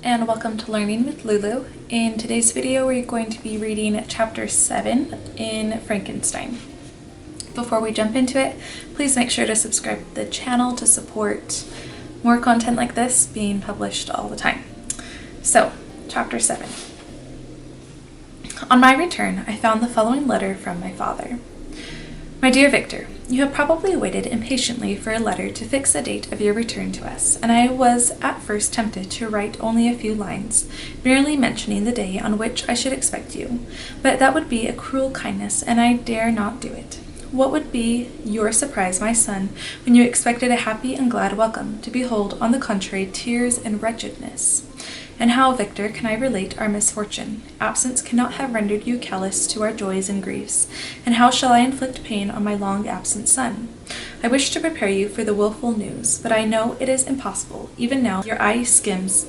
and welcome to Learning with Lulu. In today's video, we're going to be reading Chapter 7 in Frankenstein. Before we jump into it, please make sure to subscribe to the channel to support more content like this being published all the time. So, Chapter 7. On my return, I found the following letter from my father. My dear Victor, you have probably waited impatiently for a letter to fix the date of your return to us, and I was at first tempted to write only a few lines, merely mentioning the day on which I should expect you, but that would be a cruel kindness, and I dare not do it. What would be your surprise, my son, when you expected a happy and glad welcome, to behold, on the contrary, tears and wretchedness? And how, Victor, can I relate our misfortune? Absence cannot have rendered you callous to our joys and griefs, and how shall I inflict pain on my long-absent son? I wish to prepare you for the woeful news, but I know it is impossible. Even now your eye skims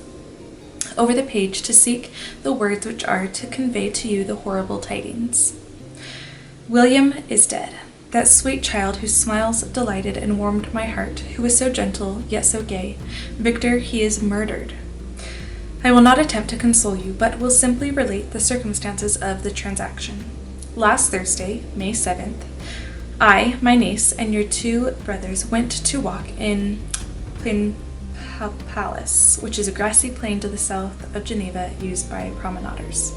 over the page to seek the words which are to convey to you the horrible tidings. William is dead. That sweet child whose smiles delighted and warmed my heart, who was so gentle, yet so gay. Victor, he is murdered. I will not attempt to console you, but will simply relate the circumstances of the transaction. Last Thursday, May 7th, I, my niece, and your two brothers went to walk in Palace, which is a grassy plain to the south of Geneva used by promenaders.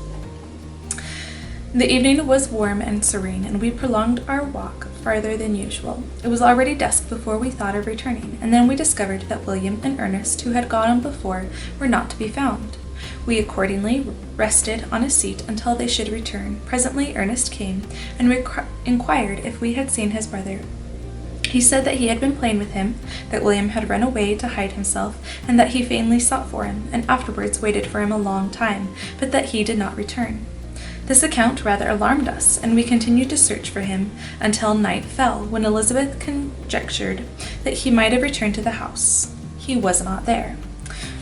The evening was warm and serene, and we prolonged our walk farther than usual. It was already dusk before we thought of returning, and then we discovered that William and Ernest, who had gone before, were not to be found. We accordingly rested on a seat until they should return. Presently Ernest came, and inquired if we had seen his brother. He said that he had been playing with him, that William had run away to hide himself, and that he vainly sought for him, and afterwards waited for him a long time, but that he did not return. This account rather alarmed us, and we continued to search for him until night fell, when Elizabeth conjectured that he might have returned to the house. He was not there.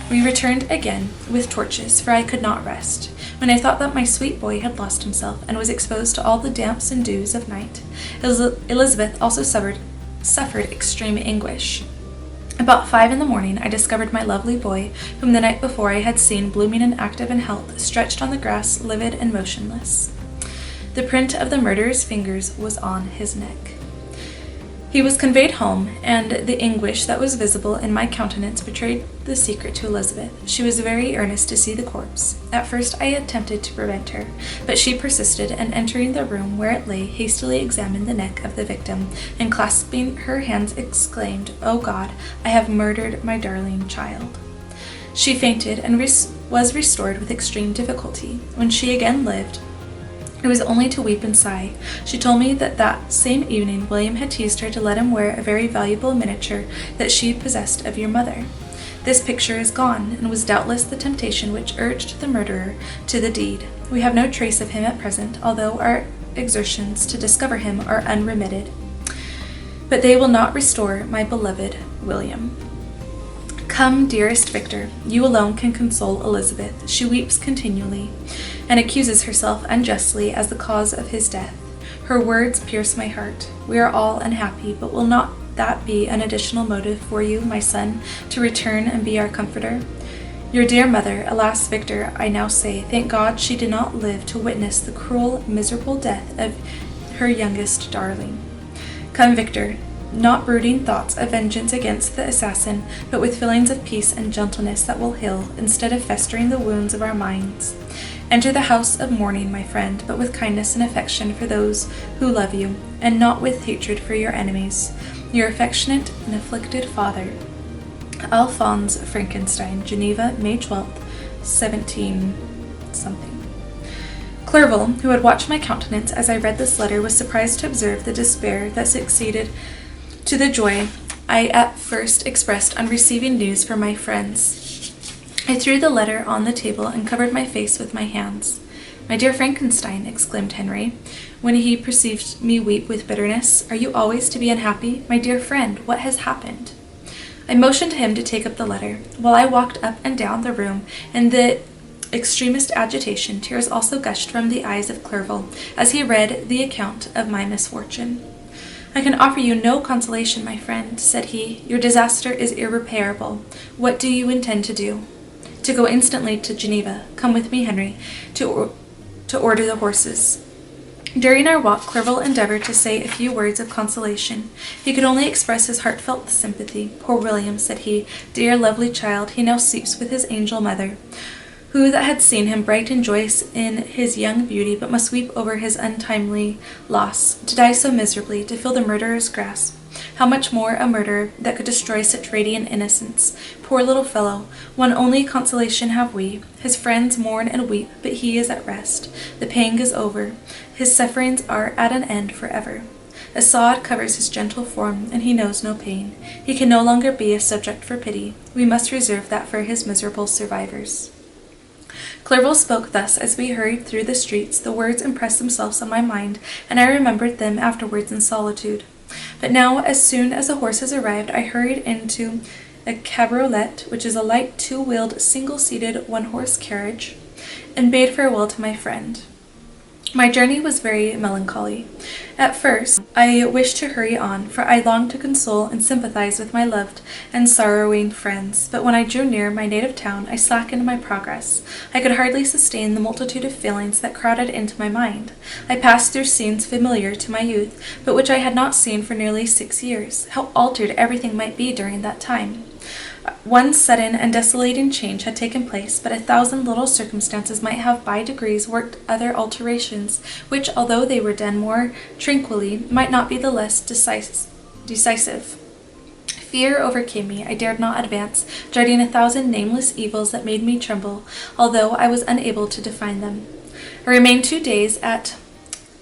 We returned again with torches, for I could not rest. When I thought that my sweet boy had lost himself, and was exposed to all the damps and dews of night, Elizabeth also suffered extreme anguish. About 5 a.m, I discovered my lovely boy, whom the night before I had seen blooming and active in health, stretched on the grass, livid and motionless. The print of the murderer's fingers was on his neck. He was conveyed home, and the anguish that was visible in my countenance betrayed the secret to Elizabeth. She was very earnest to see the corpse. At first I attempted to prevent her, but she persisted, and entering the room where it lay, hastily examined the neck of the victim, and clasping her hands exclaimed, "O God, I have murdered my darling child." She fainted, and was restored with extreme difficulty. When she again lived, it was only to weep and sigh. She told me that same evening William had teased her to let him wear a very valuable miniature that she possessed of your mother. This picture is gone, and was doubtless the temptation which urged the murderer to the deed. We have no trace of him at present, although our exertions to discover him are unremitted. But they will not restore my beloved William. Come, dearest Victor, you alone can console Elizabeth. She weeps continually, and accuses herself unjustly as the cause of his death. Her words pierce my heart. We are all unhappy, but will not that be an additional motive for you, my son, to return and be our comforter? Your dear mother, alas, Victor, I now say, thank God she did not live to witness the cruel, miserable death of her youngest darling. Come, Victor, not brooding thoughts of vengeance against the assassin, but with feelings of peace and gentleness that will heal, instead of festering the wounds of our minds. Enter the house of mourning, my friend, but with kindness and affection for those who love you, and not with hatred for your enemies. Your affectionate and afflicted father, Alphonse Frankenstein, Geneva, May 12th, 17-something. Clerval, who had watched my countenance as I read this letter, was surprised to observe the despair that succeeded to the joy I at first expressed on receiving news from my friends. I threw the letter on the table and covered my face with my hands. "My dear Frankenstein," exclaimed Henry, when he perceived me weep with bitterness, "are you always to be unhappy? My dear friend, what has happened?" I motioned him to take up the letter. While I walked up and down the room in the extremest agitation, tears also gushed from the eyes of Clerval as he read the account of my misfortune. "I can offer you no consolation, my friend," said he. "Your disaster is irreparable. What do you intend to do?" to go instantly to Geneva. Come with me, Henry, to order the horses. During our walk, Clerval endeavored to say a few words of consolation. He could only express his heartfelt sympathy. Poor William, said he, dear lovely child, he now sleeps with his angel mother. Who that had seen him bright and joyous in his young beauty, but must weep over his untimely loss, to die so miserably, to feel the murderer's grasp. How much more a murderer that could destroy such radiant innocence. Poor little fellow, one only consolation have we. His friends mourn and weep, but he is at rest. The pang is over. His sufferings are at an end forever. A sod covers his gentle form, and he knows no pain. He can no longer be a subject for pity. We must reserve that for his miserable survivors. Clerval spoke thus as we hurried through the streets. The words impressed themselves on my mind, and I remembered them afterwards in solitude. But now, as soon as the horses arrived, I hurried into a cabriolet, which is a light two-wheeled, single-seated, one-horse carriage, and bade farewell to my friend. My journey was very melancholy. At first, I wished to hurry on, for I longed to console and sympathize with my loved and sorrowing friends. But when I drew near my native town, I slackened my progress. I could hardly sustain the multitude of feelings that crowded into my mind. I passed through scenes familiar to my youth, but which I had not seen for nearly 6 years. How altered everything might be during that time! One sudden and desolating change had taken place, but 1,000 little circumstances might have by degrees worked other alterations, which, although they were done more tranquilly, might not be the less decisive. Fear overcame me. I dared not advance, dreading 1,000 nameless evils that made me tremble, although I was unable to define them. I remained 2 days at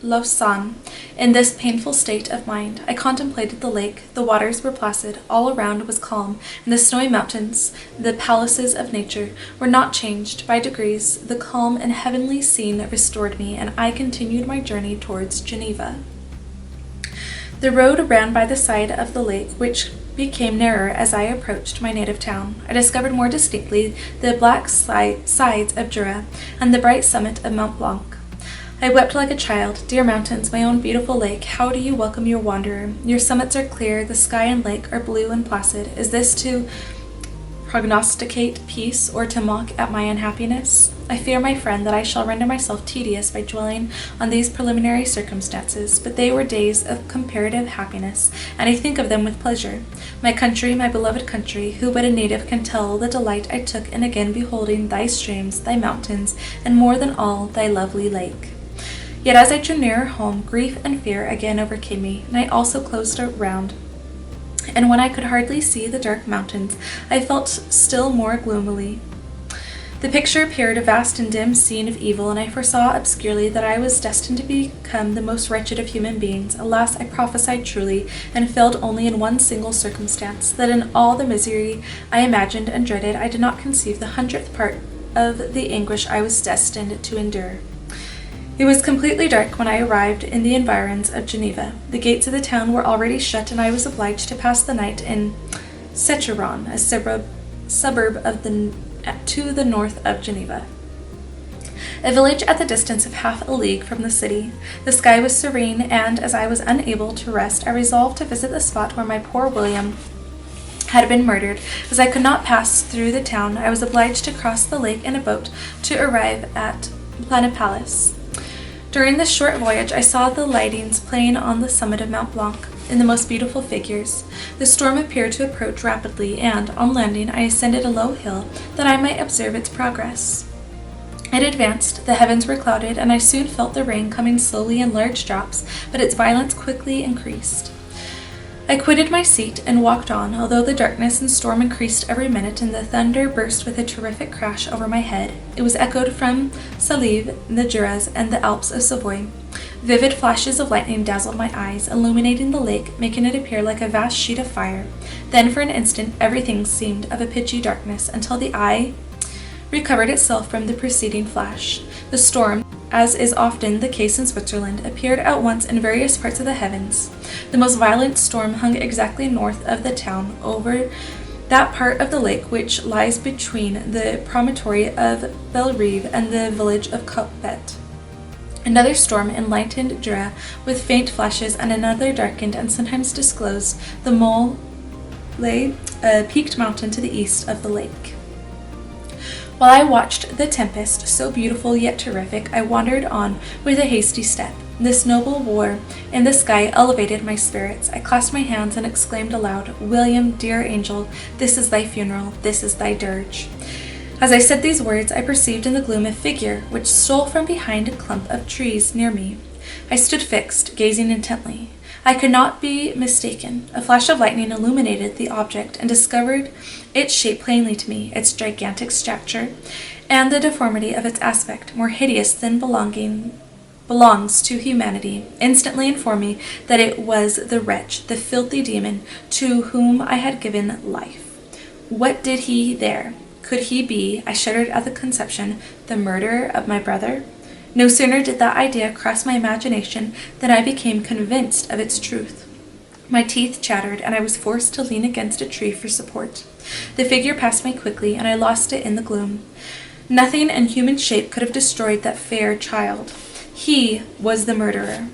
Lausanne in this painful state of mind. I contemplated the lake. The waters were placid, all around was calm, and the snowy mountains, the palaces of nature, were not changed. By degrees, the calm and heavenly scene restored me, and I continued my journey towards Geneva. The road ran by the side of the lake, which became narrower as I approached my native town. I discovered more distinctly the black sides of Jura and the bright summit of Mont Blanc. I wept like a child. Dear mountains, my own beautiful lake, how do you welcome your wanderer? Your summits are clear, the sky and lake are blue and placid. Is this to prognosticate peace, or to mock at my unhappiness? I fear, my friend, that I shall render myself tedious by dwelling on these preliminary circumstances, but they were days of comparative happiness, and I think of them with pleasure. My country, my beloved country, who but a native can tell the delight I took in again beholding thy streams, thy mountains, and more than all, thy lovely lake. Yet as I drew nearer home, grief and fear again overcame me. Night also closed around, and when I could hardly see the dark mountains, I felt still more gloomily. The picture appeared a vast and dim scene of evil, and I foresaw obscurely that I was destined to become the most wretched of human beings. Alas, I prophesied truly, and failed only in one single circumstance, that in all the misery I imagined and dreaded, I did not conceive the 100th part of the anguish I was destined to endure. It was completely dark when I arrived in the environs of Geneva. The gates of the town were already shut, and I was obliged to pass the night in Secheron, a suburb of to the north of Geneva. A village at the distance of half a league from the city. The sky was serene, and as I was unable to rest, I resolved to visit the spot where my poor William had been murdered. As I could not pass through the town, I was obliged to cross the lake in a boat to arrive at Planipalis. During this short voyage, I saw the lightnings playing on the summit of Mont Blanc in the most beautiful figures. The storm appeared to approach rapidly, and, on landing, I ascended a low hill that I might observe its progress. It advanced, the heavens were clouded, and I soon felt the rain coming slowly in large drops, but its violence quickly increased. I quitted my seat and walked on, although the darkness and storm increased every minute, and the thunder burst with a terrific crash over my head. It was echoed from Salive, the Juras, and the Alps of Savoy. Vivid flashes of lightning dazzled my eyes, illuminating the lake, making it appear like a vast sheet of fire. Then for an instant everything seemed of a pitchy darkness, until the eye recovered itself from the preceding flash. The storm, as is often the case in Switzerland, appeared at once in various parts of the heavens. The most violent storm hung exactly north of the town, over that part of the lake which lies between the promontory of Bellerive and the village of Coppet. Another storm enlightened Jura with faint flashes, and another darkened and sometimes disclosed the Mole, a peaked mountain to the east of the lake. While I watched the tempest, so beautiful yet terrific, I wandered on with a hasty step. This noble war in the sky elevated my spirits. I clasped my hands and exclaimed aloud, "William, dear angel, this is thy funeral, this is thy dirge." As I said these words, I perceived in the gloom a figure which stole from behind a clump of trees near me. I stood fixed, gazing intently. I could not be mistaken. A flash of lightning illuminated the object and discovered its shape plainly to me, its gigantic stature, and the deformity of its aspect, more hideous than belongs to humanity, instantly informed me that it was the wretch, the filthy demon, to whom I had given life. What did he there? Could he be, I shuddered at the conception, the murderer of my brother? No sooner did that idea cross my imagination than I became convinced of its truth. My teeth chattered, and I was forced to lean against a tree for support. The figure passed me quickly, and I lost it in the gloom. Nothing in human shape could have destroyed that fair child. He was the murderer.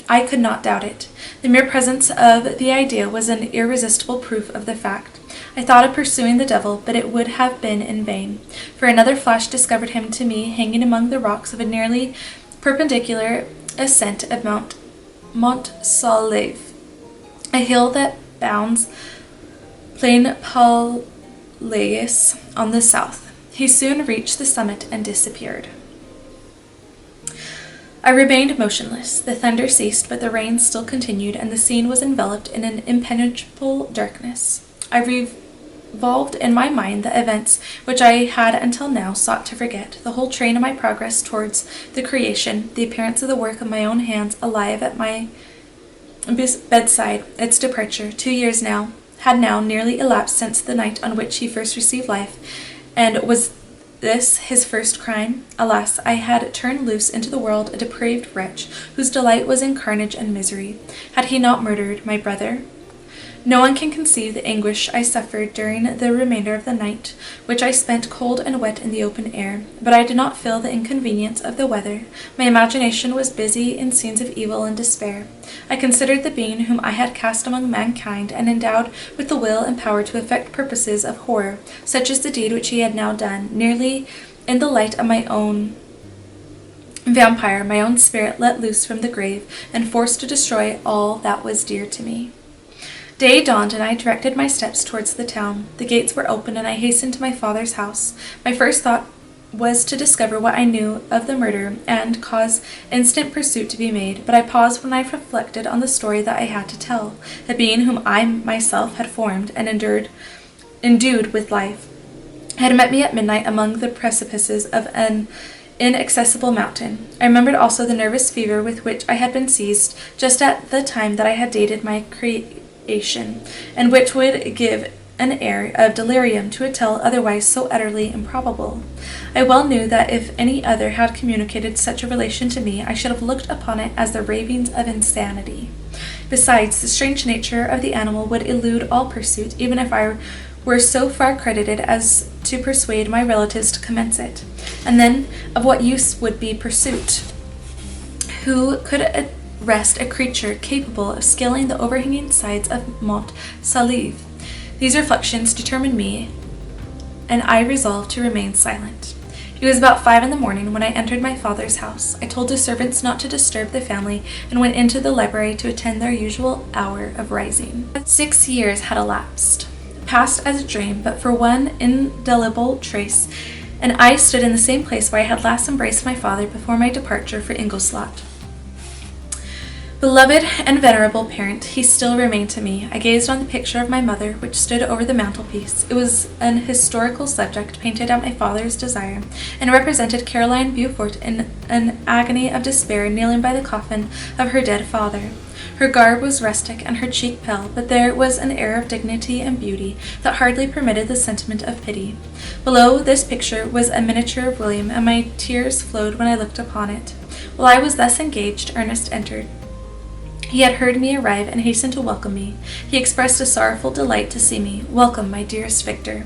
I could not doubt it. The mere presence of the idea was an irresistible proof of the fact. I thought of pursuing the devil, but it would have been in vain, for another flash discovered him to me hanging among the rocks of a nearly perpendicular ascent of Mont Salève, a hill that bounds Plain Palais on the south. He soon reached the summit and disappeared. I remained motionless. The thunder ceased, but the rain still continued, and the scene was enveloped in an impenetrable darkness. I revolved in my mind the events which I had until now sought to forget, the whole train of my progress towards the creation, the appearance of the work of my own hands alive at my bedside, its departure. 2 years had now nearly elapsed since the night on which he first received life, and was this his first crime? Alas, I had turned loose into the world a depraved wretch, whose delight was in carnage and misery. Had he not murdered my brother? No one can conceive the anguish I suffered during the remainder of the night, which I spent cold and wet in the open air. But I did not feel the inconvenience of the weather. My imagination was busy in scenes of evil and despair. I considered the being whom I had cast among mankind, and endowed with the will and power to effect purposes of horror, such as the deed which he had now done, nearly in the light of my own vampire, my own spirit let loose from the grave, and forced to destroy all that was dear to me. Day dawned, and I directed my steps towards the town. The gates were open, and I hastened to my father's house. My first thought was to discover what I knew of the murder, and cause instant pursuit to be made, but I paused when I reflected on the story that I had to tell. The being whom I myself had formed and endued with life had met me at midnight among the precipices of an inaccessible mountain. I remembered also the nervous fever with which I had been seized just at the time that I had dated my creation, and which would give an air of delirium to a tale otherwise so utterly improbable. I well knew that if any other had communicated such a relation to me, I should have looked upon it as the ravings of insanity. Besides, the strange nature of the animal would elude all pursuit, even if I were so far credited as to persuade my relatives to commence it. And then, of what use would be pursuit? Who could arrest a creature capable of scaling the overhanging sides of Mont Salève? These reflections determined me, and I resolved to remain silent. It was about 5 a.m. when I entered my father's house. I told the servants not to disturb the family, and went into the library to attend their usual hour of rising. 6 years had elapsed, passed as a dream, but for one indelible trace, and I stood in the same place where I had last embraced my father before my departure for Ingolstadt. Beloved and venerable parent, he still remained to me. I gazed on the picture of my mother, which stood over the mantelpiece. It was an historical subject painted at my father's desire, and represented Caroline Beaufort in an agony of despair kneeling by the coffin of her dead father. Her garb was rustic and her cheek pale, but there was an air of dignity and beauty that hardly permitted the sentiment of pity. Below this picture was a miniature of William, and my tears flowed when I looked upon it. While I was thus engaged, Ernest entered. He had heard me arrive and hastened to welcome me. He expressed a sorrowful delight to see me. "Welcome, my dearest Victor,"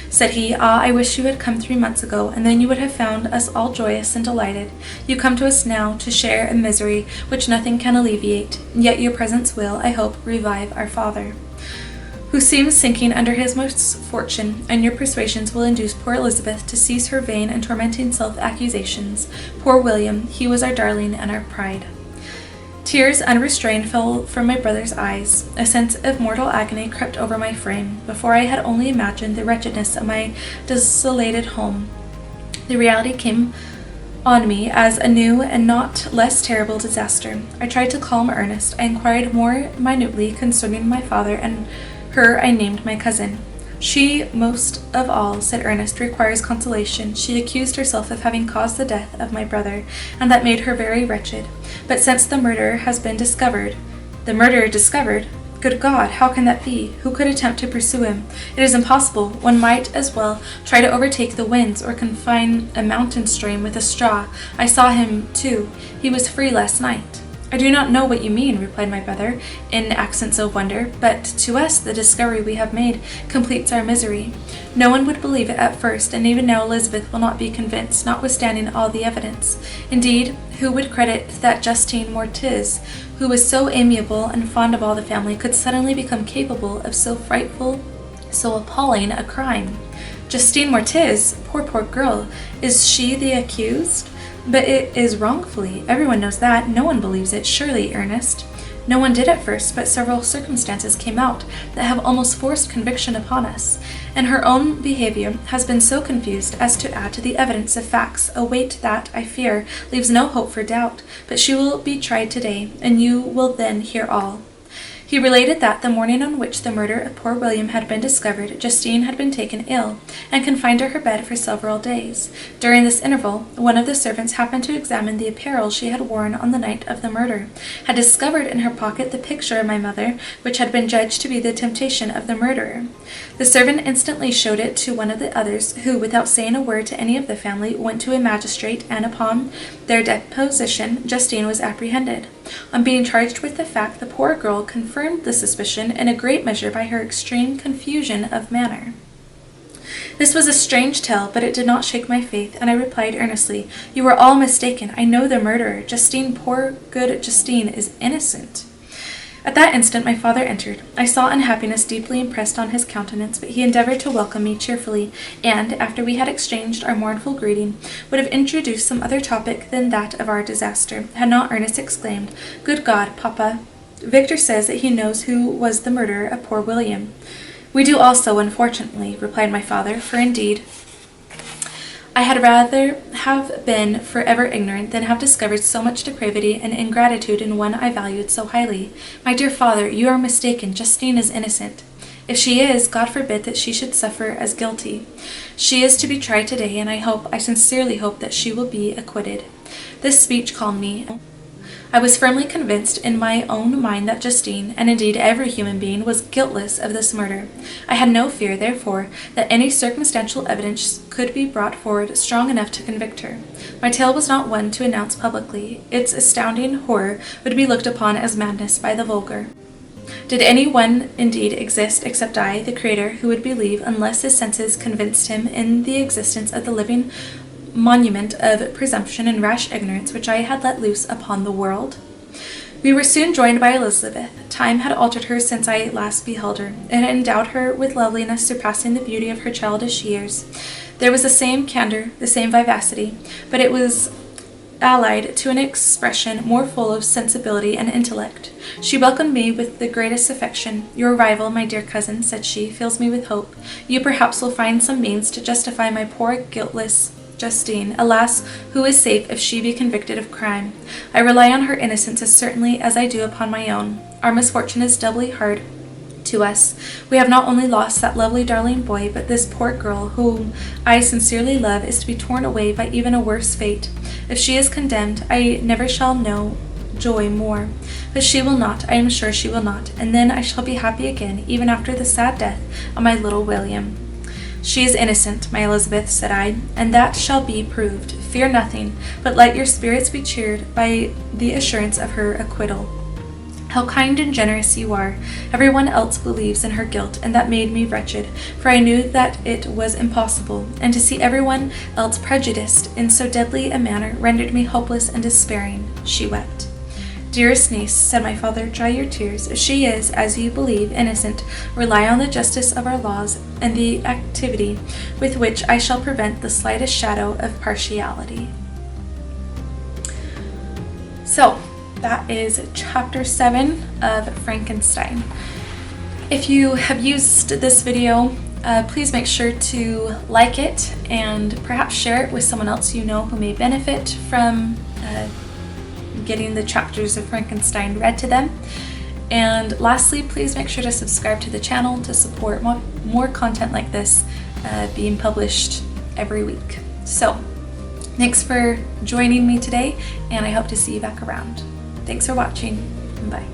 said he. "Ah, I wish you had come 3 months ago, and then you would have found us all joyous and delighted. You come to us now to share a misery which nothing can alleviate, yet your presence will, I hope, revive our father." who seems sinking under his misfortune, and your persuasions will induce poor Elizabeth to cease her vain and tormenting self-accusations. Poor William, he was our darling and our pride." Tears unrestrained fell from my brother's eyes. A sense of mortal agony crept over my frame. Before I had only imagined the wretchedness of my desolated home, the reality came on me as a new and not less terrible disaster. I tried to calm Ernest. I inquired more minutely concerning my father, and her I named my cousin. "She, most of all," said Ernest, "requires consolation. She accused herself of having caused the death of my brother, and that made her very wretched. But since the murderer has been discovered—" "The murderer discovered? Good God, how can that be? Who could attempt to pursue him? It is impossible. One might as well try to overtake the winds or confine a mountain stream with a straw. I saw him, too. He was free last night." "I do not know what you mean," replied my brother, in accents of wonder, "but to us the discovery we have made completes our misery. No one would believe it at first, and even now Elizabeth will not be convinced, notwithstanding all the evidence. Indeed, who would credit that Justine Mortiz, who was so amiable and fond of all the family, could suddenly become capable of so frightful, so appalling a crime?" "Justine Mortiz? Poor girl. Is she the accused?" "But it is wrongfully. Everyone knows that. No one believes it, surely, Ernest." "No one did at first, but several circumstances came out that have almost forced conviction upon us, and her own behavior has been so confused as to add to the evidence of facts a weight that, I fear, leaves no hope for doubt. But she will be tried today, and you will then hear all." He related that the morning on which the murder of poor William had been discovered, Justine had been taken ill, and confined to her bed for several days. During this interval, one of the servants happened to examine the apparel she had worn on the night of the murder, had discovered in her pocket the picture of my mother, which had been judged to be the temptation of the murderer. The servant instantly showed it to one of the others, who, without saying a word to any of the family, went to a magistrate, and upon their deposition, Justine was apprehended. On being charged with the fact, the poor girl confirmed the suspicion in a great measure by her extreme confusion of manner. This was a strange tale, but it did not shake my faith, and I replied earnestly, "You are all mistaken. I know the murderer. Justine, poor good Justine, is innocent." At that instant my father entered. I saw unhappiness deeply impressed on his countenance, but he endeavored to welcome me cheerfully, and, after we had exchanged our mournful greeting, would have introduced some other topic than that of our disaster, had not Ernest exclaimed, "Good God, Papa! Victor says that he knows who was the murderer of poor William." "We do also, unfortunately," replied my father, "for indeed I had rather have been forever ignorant than have discovered so much depravity and ingratitude in one I valued so highly. My dear father, you are mistaken. Justine is innocent. If she is, God forbid that she should suffer as guilty. She is to be tried today, and I sincerely hope that she will be acquitted." This speech calmed me. I was firmly convinced in my own mind that Justine, and indeed every human being, was guiltless of this murder. I had no fear, therefore, that any circumstantial evidence could be brought forward strong enough to convict her. My tale was not one to announce publicly. Its astounding horror would be looked upon as madness by the vulgar. Did any one indeed exist except I, the Creator, who would believe, unless his senses convinced him, in the existence of the living monument of presumption and rash ignorance which I had let loose upon the world? We were soon joined by Elizabeth. Time had altered her since I last beheld her. It had endowed her with loveliness surpassing the beauty of her childish years. There was the same candor, the same vivacity, but it was allied to an expression more full of sensibility and intellect. She welcomed me with the greatest affection. "Your arrival, my dear cousin," said she, "fills me with hope. You perhaps will find some means to justify my poor guiltless Justine. Alas, who is safe if she be convicted of crime? I rely on her innocence as certainly as I do upon my own. Our misfortune is doubly hard to us. We have not only lost that lovely darling boy, but this poor girl, whom I sincerely love, is to be torn away by even a worse fate. If she is condemned, I never shall know joy more. But she will not, I am sure she will not, and then I shall be happy again, even after the sad death of my little William." "She is innocent, my Elizabeth," said I, "and that shall be proved. Fear nothing, but let your spirits be cheered by the assurance of her acquittal. How kind and generous you are! Everyone else believes in her guilt, and that made me wretched, for I knew that it was impossible, and to see everyone else prejudiced in so deadly a manner rendered me hopeless and despairing." She wept. Dearest niece, said my father, dry your tears. She is, as you believe, innocent. Rely on the justice of our laws and the activity with which I shall prevent the slightest shadow of partiality. So, that is chapter 7 of Frankenstein. If you have used this video, please make sure to like it and perhaps share it with someone else you know who may benefit from getting the chapters of Frankenstein read to them. And lastly, please make sure to subscribe to the channel to support more content like this being published every week. So, thanks for joining me today, and I hope to see you back around. Thanks for watching. Bye.